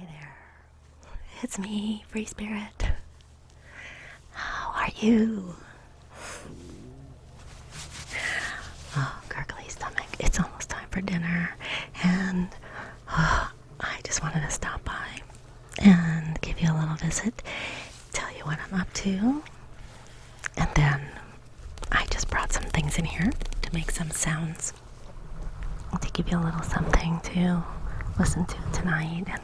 Hi there. It's me, Free Spirit. How are you? Oh, gurgly stomach. It's almost time for dinner, and I just wanted to stop by and give you a little visit, tell you what I'm up to, and then I just brought some things in here to make some sounds to give you a little something to listen to tonight and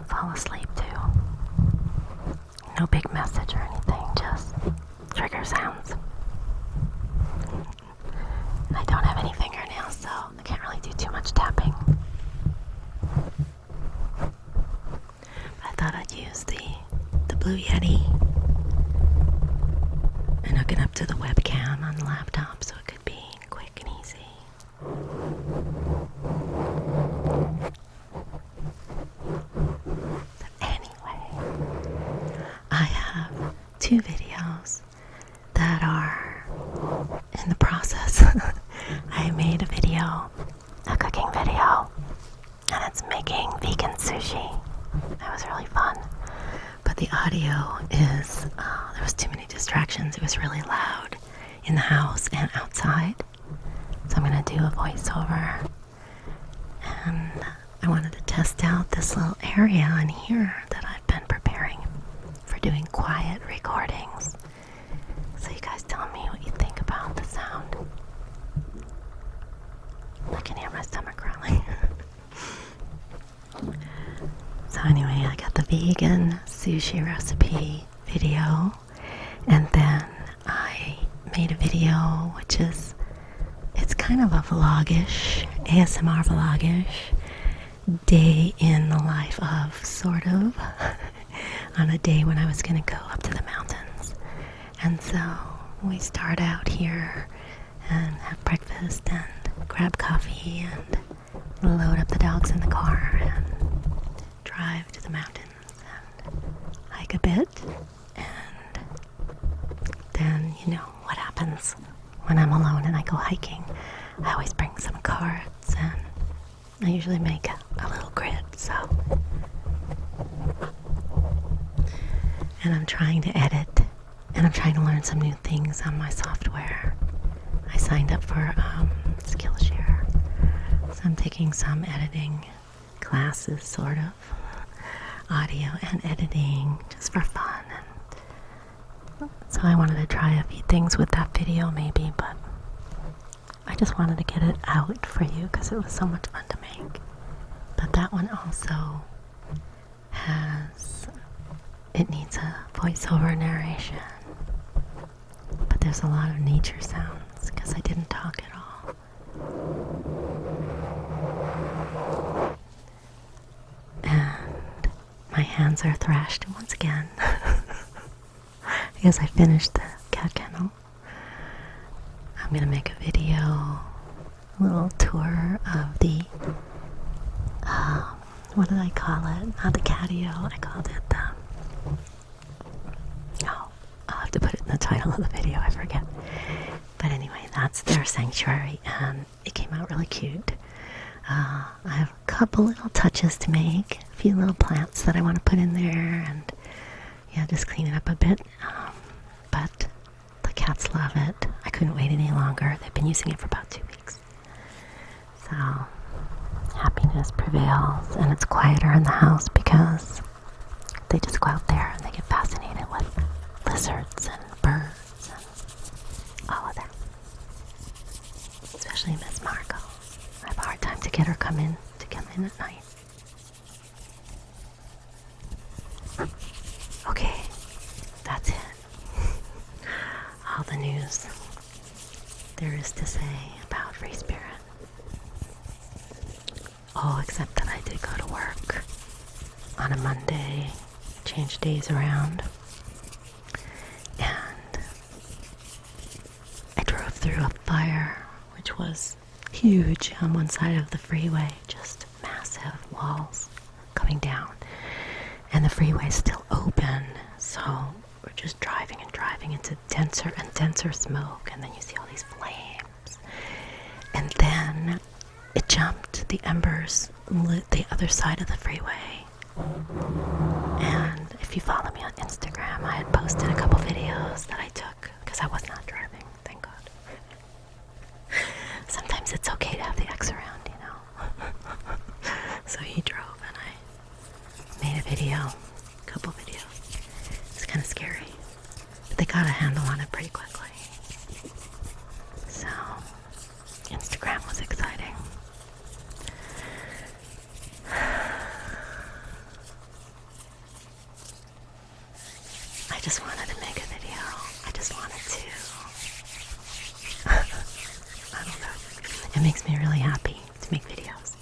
fall asleep to. No big message or anything, just trigger sounds. And I don't have any fingernails, so I can't really do too much tapping. But I thought I'd use the Blue Yeti and hook it up to the webcam on the laptop so it could be quick and easy. So anyway, I have 2 videos that are in the process. I made a video, a cooking video, and it's making vegan sushi. That was really fun. But the audio is, there was too many distractions. It was really loud in the house and outside. So I'm going to do a voiceover. And I wanted to test out this little area in here that I've been preparing for doing quiet recordings. So you guys tell me what you think about the sound. I can hear my stomach growling. So anyway, I got the vegan sushi recipe video, and then I made a video which is, it's kind of a vlogish, ASMR vlogish, day in the life of, sort of, on a day when I was going to go up to the mountains. And so we start out here and have breakfast and grab coffee and load up the dogs in the car and drive to the mountains and hike a bit. And then, you know what happens when I'm alone and I go hiking. I always bring some cards, and I usually make a little grid, so. And I'm trying to edit, and I'm trying to learn some new things on my software. I signed up for Skillshare, so I'm taking some editing classes, sort of, audio and editing, just for fun. And so I wanted to try a few things with that video maybe, but I just wanted to get it out for you because it was so much fun to make. But that one also has, it needs a voiceover narration, but there's a lot of nature sounds because I didn't talk at all. And my hands are thrashed once again because I finished the cat kennel. I'm going to make a video, a little tour of the, what did I call it? Not the catio, I called it the, oh, I'll have to put it in the title of the video, I forget. But anyway, that's their sanctuary, and it came out really cute. I have a couple little touches to make, a few little plants that I want to put in there, and yeah, just clean it up a bit. But the cats love it. I couldn't wait any longer. They've been using it for about 2 weeks. So happiness prevails, and it's quieter in the house because they just go out there and they get fascinated with lizards and birds and all of that. Especially Miss Margot. I have a hard time to get her to come in at night. Okay, that's it. All the news there is to say about Free Spirit. Oh, except that I did go to work on a Monday, change days around, and I drove through a fire, which was huge on one side of the freeway, just massive walls coming down, and the freeway's still open, so we're just driving and driving into denser and denser smoke, and then you see all these flames, and then it jumped. The embers lit the other side of the freeway. And if you follow me on Instagram, I had posted a couple videos that I took because I was not driving, thank God. Sometimes it's okay to have the ex around, you know. So he drove and I made a video, a couple videos. It's kind of scary, but they got a handle on it pretty quickly. So Instagram was exciting. I just wanted to make a video. I just wanted to. I don't know. It makes me really happy to make videos.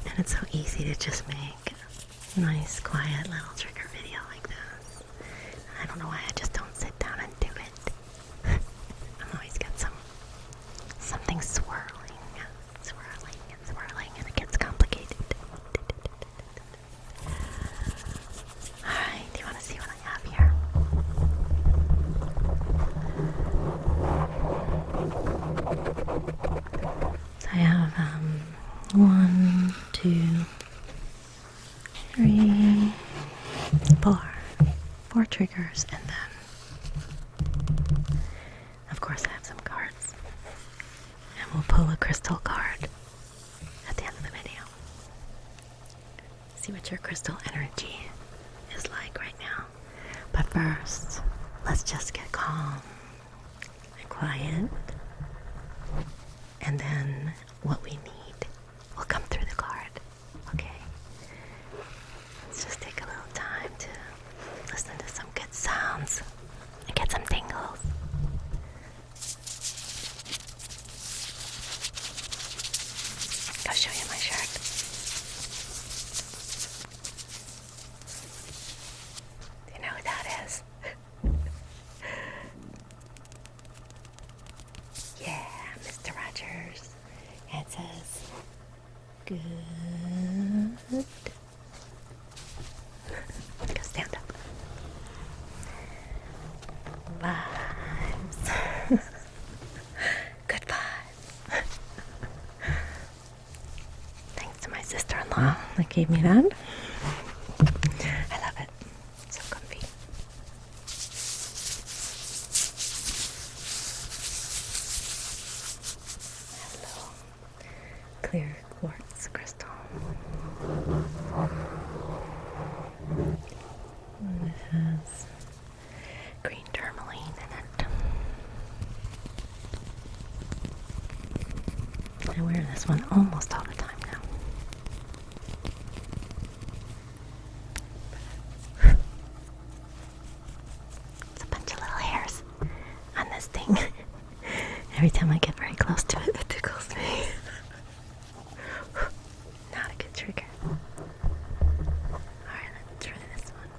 And it's so easy to just make a nice, quiet little trigger video like this. I don't know why I just don't sit down and do it. I'm always got something swirling, and it gets complicated. Alright, do you want to see what I have here? So I have 1, 2, 3, 4 triggers, and then of course I have some cards, and we'll pull a crystal card at the end of the video. See what your crystal energy is like right now. But first, let's just get calm and quiet, and then what we need will come through the card. Okay? Let's just take a little time to listen to some good sounds and get some tingles. I'll show you my shirt. Do you know who that is? Yeah, Mr. Rogers. And it says, good. Go stand up. Vibes. Good vibes. Thanks to my sister-in-law that gave me that. I love it. So comfy. Hello. Clear quartz crystal. And it has green tourmaline in it. I wear this one almost all the time now. It's a bunch of little hairs on this thing. Every time I get very close to it, it tickles me. Not a good trigger. Alright, let's try this one.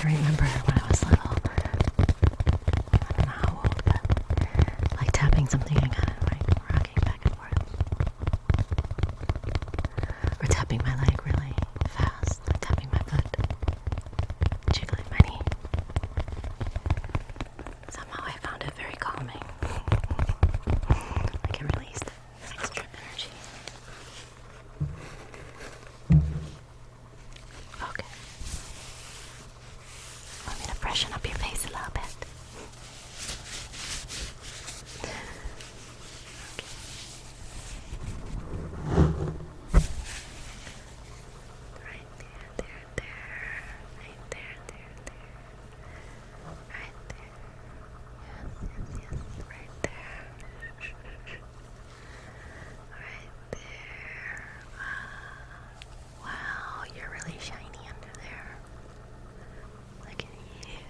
can remember when I was little, I don't know how old, but like tapping something again, right? Rocking back and forth. Or tapping my leg really fast, like tapping my foot, jiggling my knee. Somehow I found it very calming. Like it released extra energy. Okay. Want me to freshen up your face a little bit? Right there, right there, right there. Yes, right there. Right there. Wow, you're really shiny under there. Look at you.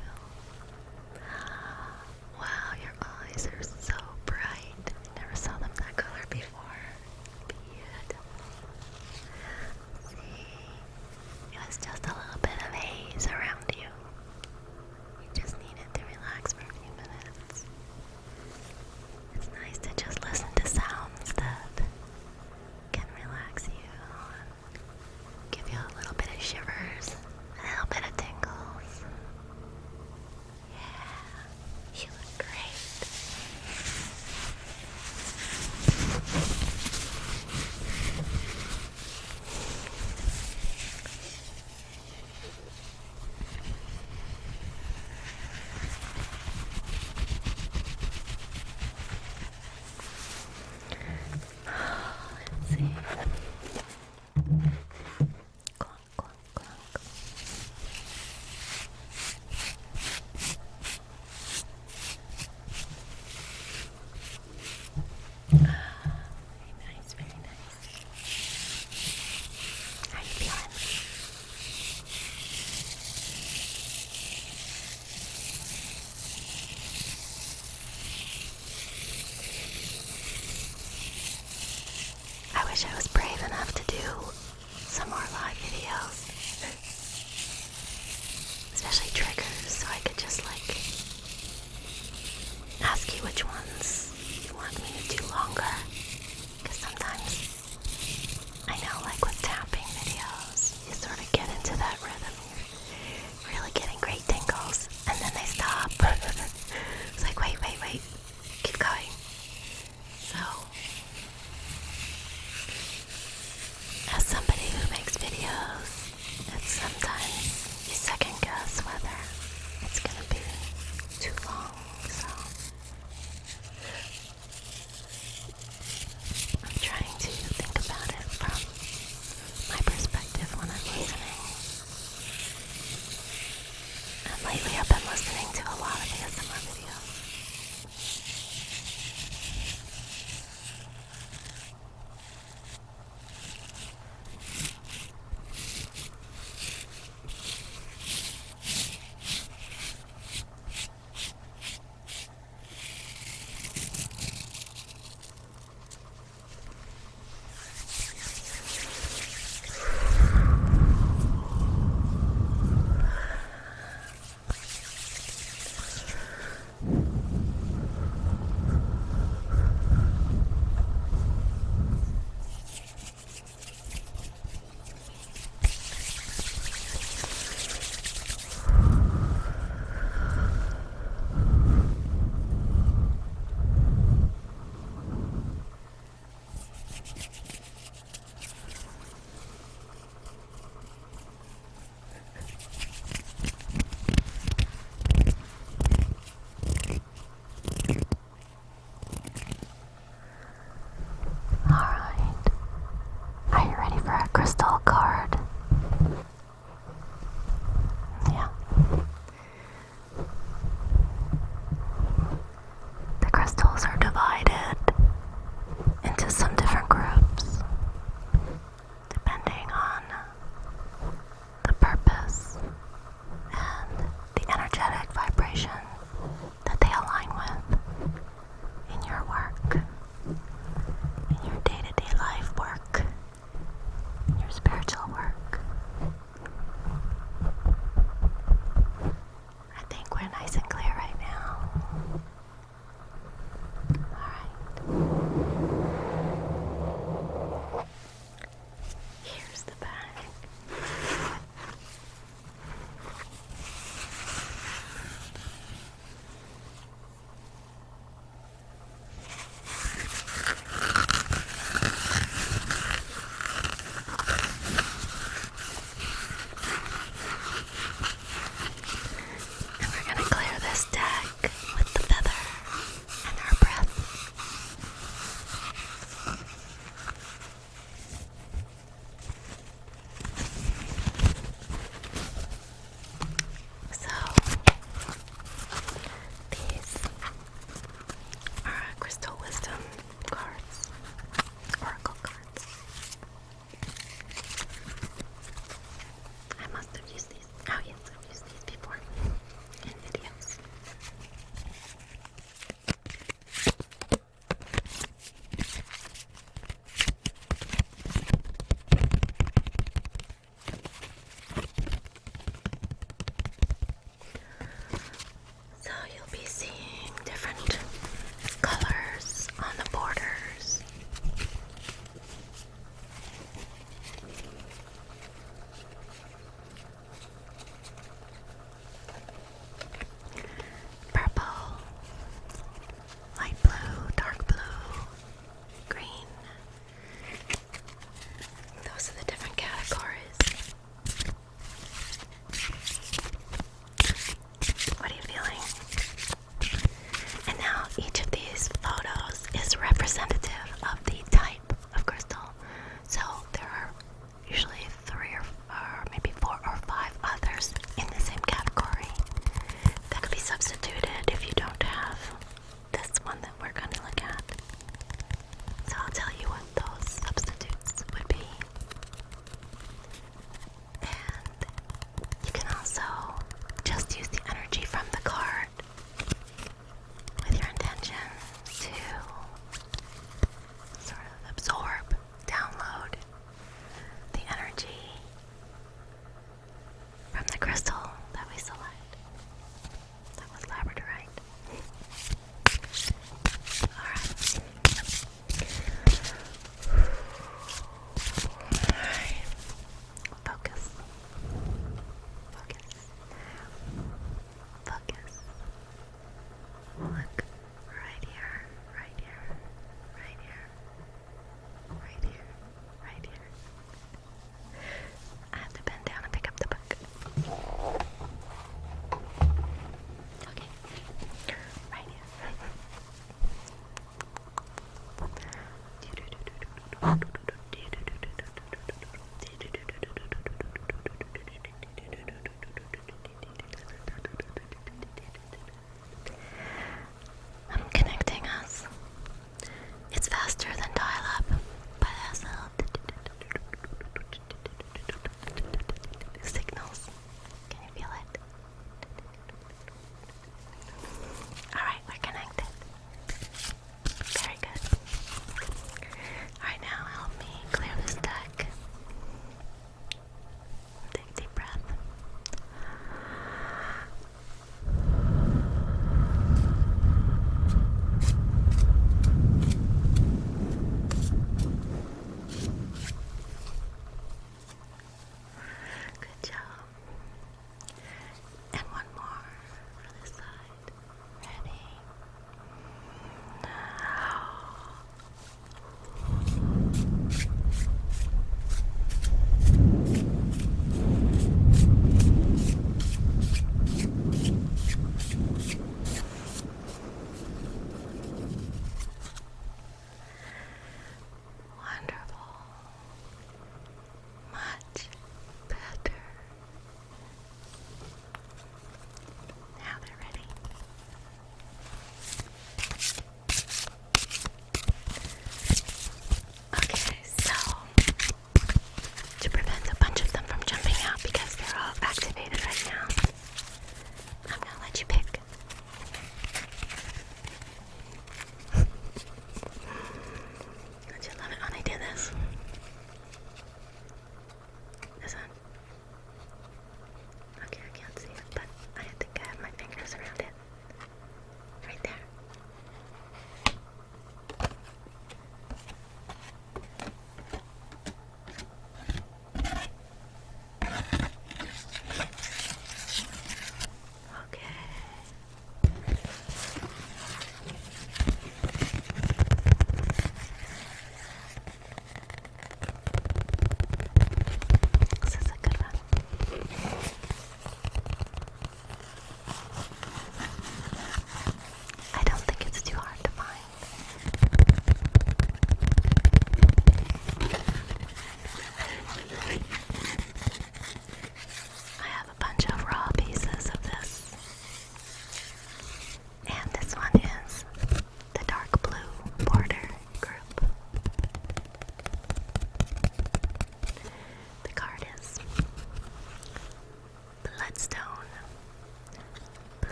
Wow, your eyes are so bright. I never saw them that color before. Beautiful. See, it was just a little bit of haze around you. You just needed to relax for a few minutes. It's nice to just listen to sounds that can relax you and give you a little bit of shivers, a little bit of tingles. Yeah, you look great. Let's see. Clunk, clunk, clunk. Very nice, very nice. How you feeling? I wish I was brave enough to do some more live videos. Especially triggers, so I could just like ask you which ones you want me to do longer. Because sometimes I know, like with tapping videos, you sort of get into that rhythm. You're really getting great tingles, and then they stop. It's like, wait, keep going. So, as somebody who makes videos, it's sometimes you second guess whether it's gonna be too long. So, I'm trying to think about it from my perspective when I'm listening. And lately I've been listening to a lot of ASMR videos.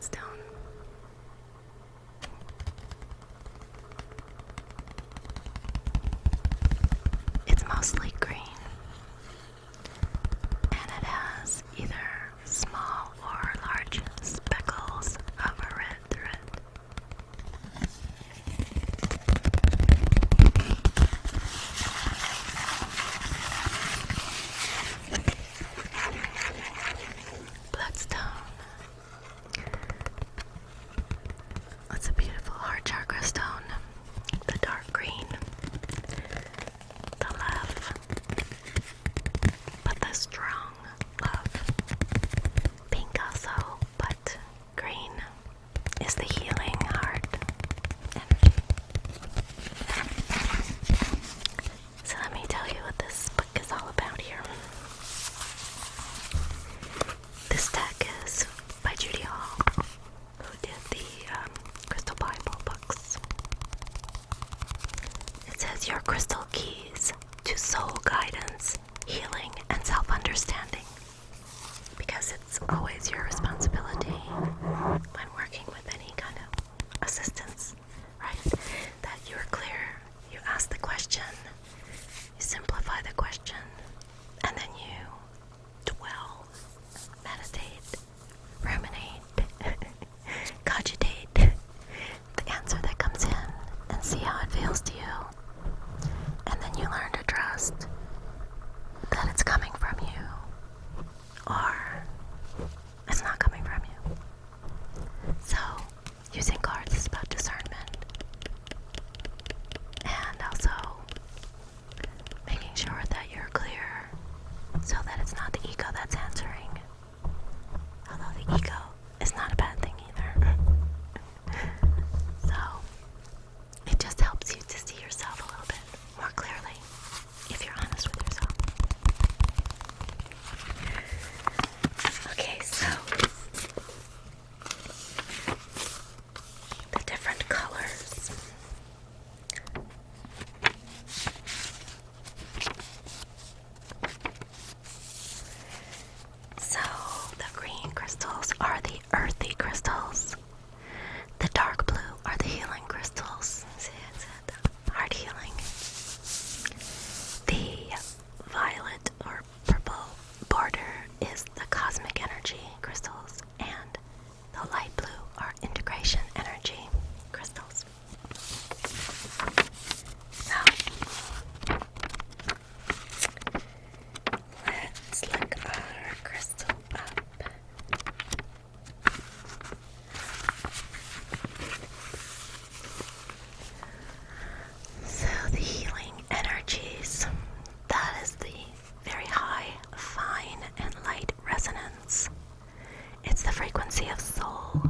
bloodstone. It's mostly green, and it has either small or large speckles of a red thread. Bloodstone. That's a beautiful heart chakra stone. The dark green, the love, but the strong love. Pink also, but green is the healing heart energy. So let me tell you what this book is all about here. This deck is by Judy Hall, who did the Crystal Bible books. It says your crystal keys to soul guidance, healing, and self-understanding. Because it's always your responsibility when working with any kind of assistance, right? That you're clear, you ask the question, you simplify the question, and then you dwell, meditate, ruminate, cogitate the answer that comes in and see how it feels to you. And then you learn to trust that it's coming from you or it's not coming from you. So, using cards is about discernment and also making sure that you're clear so that it's not the ego that's answering. Although the ego is not a bad thing either. So, it just helps you to see yourself a little bit more clearly if you're honest with yourself. Okay, so the different colors. So the green crystals are the earthy crystals. The dark blue are the healing crystals. See, it's heart healing. The violet or purple border is the cosmic energy crystals, and the light blue are integration energy crystals. So, let's look our crystal up. So the healing energies, that is the very high, fine, and light resonance. It's the frequency of soul,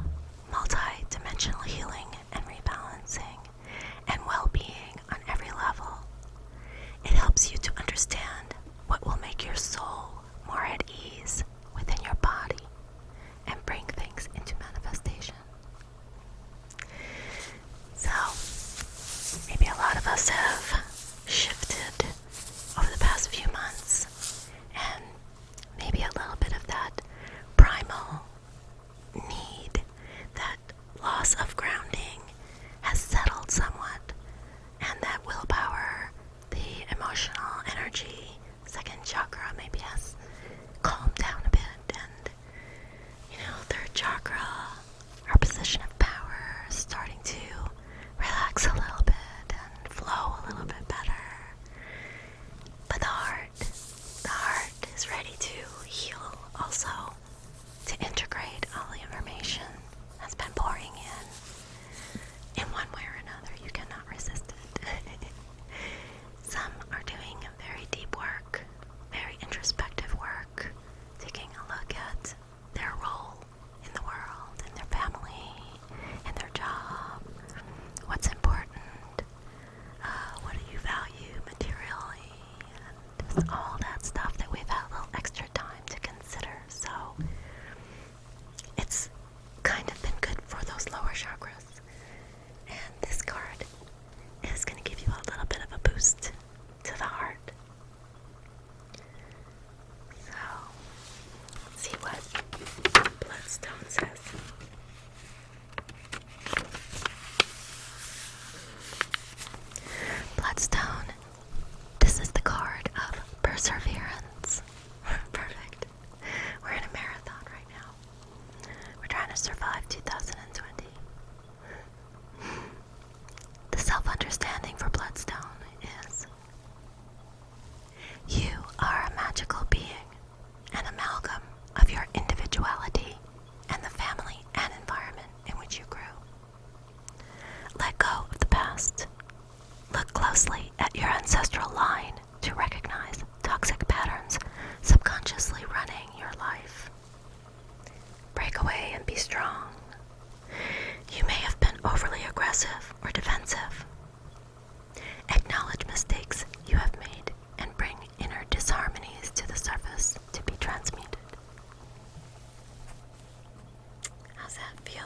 multi-dimensional healing and rebalancing, and well-being on every level. It helps you to understand what will make your soul more at ease within your body and bring things into manifestation. So, maybe a lot of us have shifted over the past few months, and maybe a little bit of that primal need, that loss of grounding has settled somewhat, and that willpower, the emotional energy, second chakra maybe has survive 2020. The self-understanding for Bloodstone is: you are a magical being, an amalgam of your individuality and the family and environment in which you grew. Let go of the past. Look closely at your ancestral line to recognize toxic patterns subconsciously running your life. Break away and be strong. You may have been overly aggressive or defensive. Acknowledge mistakes you have made and bring inner disharmonies to the surface to be transmuted. How's that feel?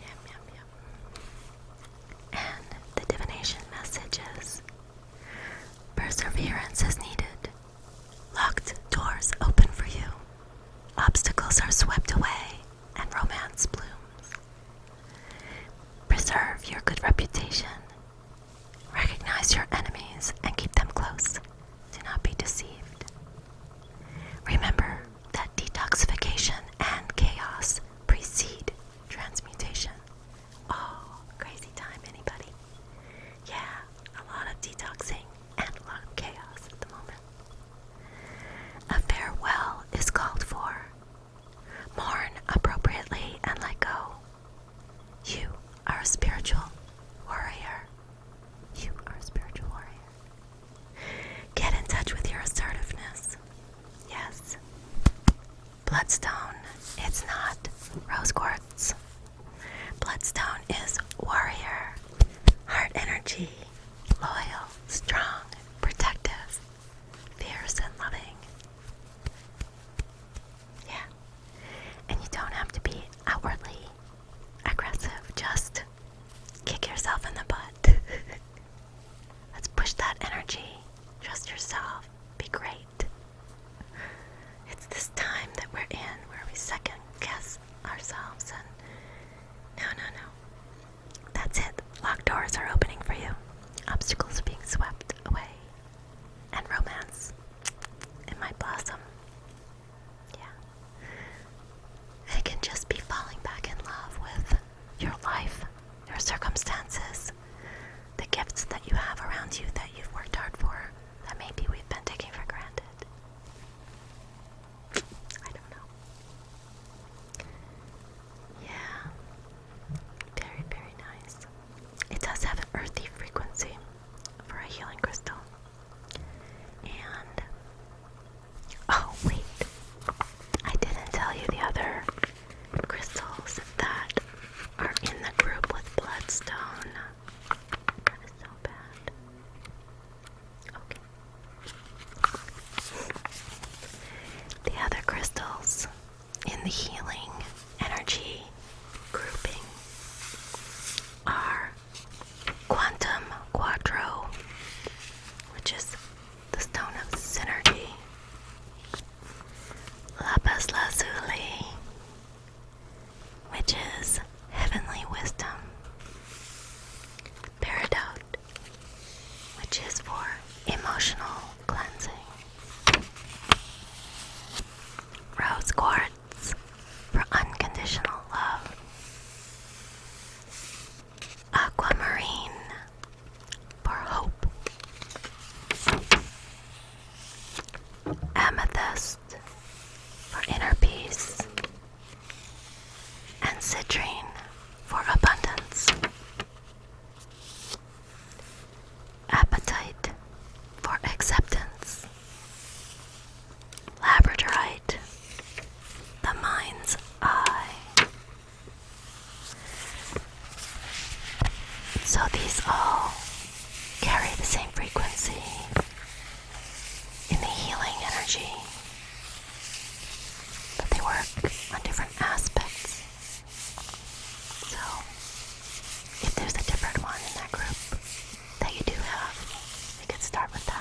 Yep. And the divination message is: perseverance is needed. Locked doors open for you. Obstacles are swept away and romance blooms. Preserve your good reputation. Recognize your enemies and keep them close. Do not be deceived. Remember that detoxification and chaos precede transmutation. Oh, crazy time, anybody? Yeah, a lot of detoxing and a lot of chaos at the moment. A farewell is called for. Mourn appropriately and let go. You are a spiritual warrior. You are a spiritual warrior. Get in touch with your assertiveness. Yes. Bloodstone, it's not rose quartz. Bloodstone is warrior, heart energy, loyal, strong, protective, fierce and loving. Yeah. And you don't have to be outwardly aggressive. Just kick yourself in the butt. Let's push that energy. Trust yourself. Be great. It's this time that we're in where we second guess ourselves and no. That's it. Locked doors are opening for you. Obstacles are being swept away. And romance, it might blossom. Yeah. It can just be falling back in love with your life, your circumstances, the gifts that you have around you that you've worked hard for, that maybe we've been taking for granted. I don't know. Yeah. Very, very nice. It does have an earthy frequency for a healing crystal. And, oh wait, I didn't tell you the other crystals that are in the group with Bloodstone. That is so bad. Okay. The other crystals in the healing energy grouping are Quantum Quadro, which is the stone of synergy, Lapis Lazuli, which is heavenly wisdom, Peridot, which is for emotional cleansing, Rose Quartz for unconditional love, Aquamarine for hope, Amethyst for inner peace, and Citrine for abundance, Apatite for acceptance, Labradorite, the mind's eye. So these all carry the same frequency in the healing energy, but they work on different aspects. So if there's a different one in that group that you do have, we could start with that.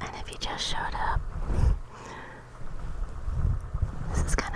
And if you just showed up, this is kind